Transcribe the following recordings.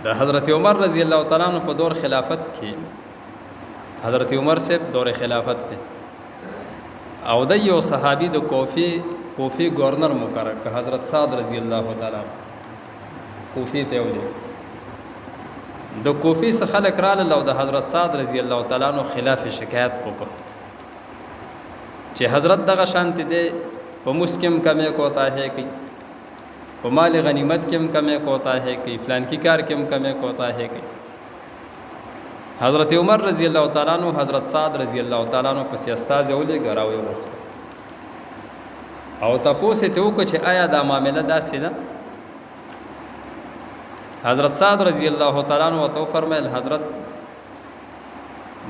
د حضرت عمر رضی الله تعالی عنہ په دور خلافت کې حضرت عمر سے دور خلافت ته او د یو صحابي د کوفی گورنر مقرر ک حضرت سعد رضی الله تعالی کوفی ته ولې د کوفی څخه خلک رااله او د حضرت سعد رضی الله تعالی عنہ خلاف شکایت وکړ چې حضرت دغه شانتی دی په مسکم کمه کوتا ہے کی په مال غنیمت کې کمه کوتا ہے کی فلان کی کار کې کمه کوتا ہے کی حضرت عمر رضی الله تعالی عنہ حضرت سعد رضی الله تعالی عنہ پس استاد ولې غراوي وخت او تاسو ته وکړه چې آیا دا معاملې داسې ده حضرت سعد رضی الله تعالی عنہ تو فرمایل حضرت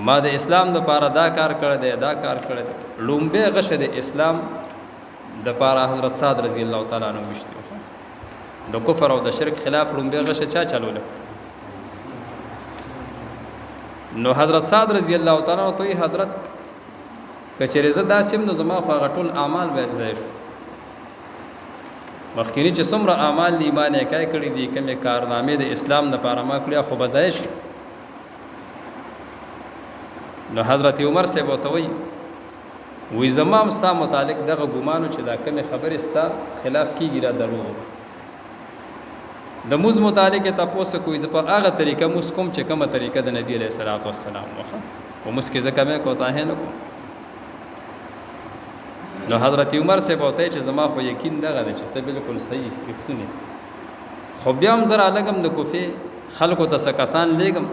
ما د اسلام د پاره دا کار کړی دی دا کار کړی دی لومبه غشه د اسلام د پاره حضرت سعد رضی الله تعالی عنہ وشتي د کفر او د شرک خلاف لومبه غشه چا چلول نو حضرت سعد رضی الله تعالی عنہ ته حضرت کچره زدا سیم نو زما خو غټول اعمال به ځای شو مخکینی چې څومره اعمال ایمان یې کای کړی دي کومه کارنامې د اسلام د پاره ما کړی خو بزایش نو حضرت عمر سے بوتوي وې زمام ستا متعلق دغه ګمانو چې دا کومه خبره ستا خلاف کیږي را درو د موز متعلق تاسو کوی ز په هغه طریقه موس کوم چې کومه طریقه د نبی علیہ الصلوۃ والسلام وخه او موس کې ځکه مې کوتا ہے نو نو حضرت عمر سے بوته چې زما خو یقین دغه چې ته بالکل صحیح کښتونه خو بیا هم زرا لګم د کوفه خلکو ته سکسان لګم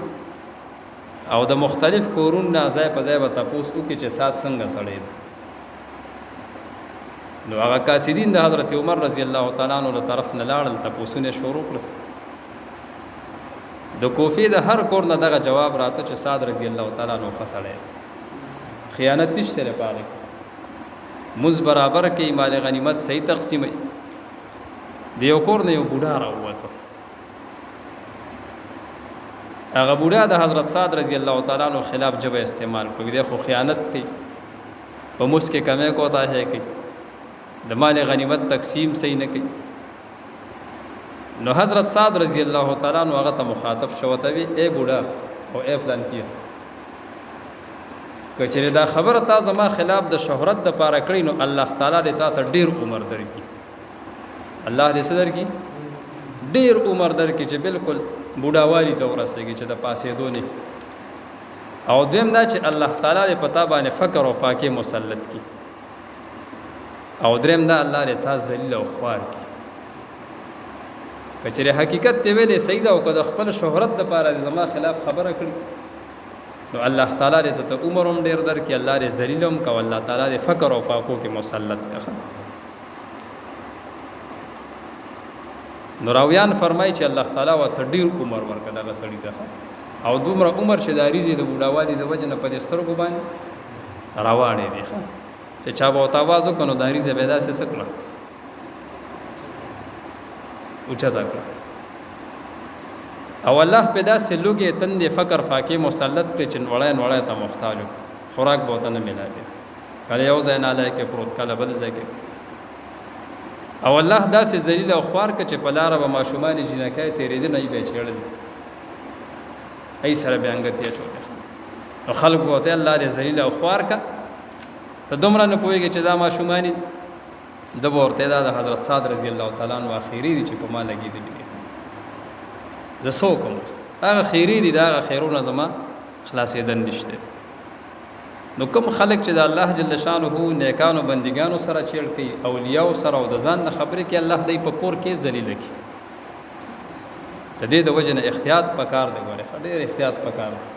او د مختلف کورون نه ځای په ځای به تاسو وکړي چې سات څنګه سړی نو هغه قاصدین د حضرت عمر رضی الله تعالی عنہ له طرف نه لاړل تاسو نه شروع کړ د کوفی د هر کور نه دغه جواب راته چې سعد رضی الله تعالی عنہ فسړی خیانت نشته لپاره مز برابر کې مال غنیمت صحیح تقسیم دی یو کور نه یو بوډا راوته هغه بوډا د حضرت سعد رضی الله تعالی عنہ خلاف جبه استعمال کوي د خو خیانت کوي په مس کې کمه کوتا ہے کوي د مال غنیمت تقسیم صحیح نه کوي نو حضرت سعد رضی الله تعالی عنہ هغه ته مخاطب شوته وي اے بوډا او اے فلان کیه کچره دا خبره تا زما خلاف د شهرت د پاره کړی نو الله تعالی دې تا ته ډیر عمر درکړي الله دې صدر کی ډیر عمر درکړي چې بالکل بوډا والی ته ورسېږي چې د پاسې دونی او دویم دا چې الله تعالی دې پتا باندې فقر او فاقه مسلط کی او دریم دا الله دې تا ذلیل او خوار کی کچره حقیقت ته ویلې سیدا او کده خپل شهرت د پاره زما خلاف خبره کړي نو الله تعالی دې ته عمر هم ډیر در کې الله دې ذلیلم کو الله تعالی دې فقر او فاقو کې مسلط کړه نو راویان فرمای چې الله تعالی وا ته ډیر عمر ورکړه دغه سړی ته او دومره عمر چې داریزي د بوډاوالي د وجه نه په سترګو باندې راوانې دي چې چا به تاوازو کنو داریزه پیدا سه سکړه اوچا تا کړه او الله پیدا سلوګه تند فقر فاقه مسلط کړي چې وړای ته محتاج خوراک بوته نه ملایي کله یو ځای نه لای کې پروت کله بل ځای کې او الله داسې ذلیل او خوار ک چې په لار به ماشومان جنکای تیرې دي نه یې بچړل ای سره بیانګتیا چوله نو خلق وته الله دې ذلیل او خوار کا ته دومره نه پويږي چې دا ماشومان د ورته دا حضرت سعد رضی الله تعالی عنہ اخیری دي چې په ما لګي دي زسو کوم هغه خیری دي دا خیرونه زما خلاصې دن نشته نو کوم خلق چې د الله جل شانه نیکانو بندګانو سره چیل کوي اولیاء سره او د ځان خبرې کې الله دې په کور کې ذلیل کی ته دې د وجنه احتیاط پکار دی ګوره ډېر احتیاط پکار دی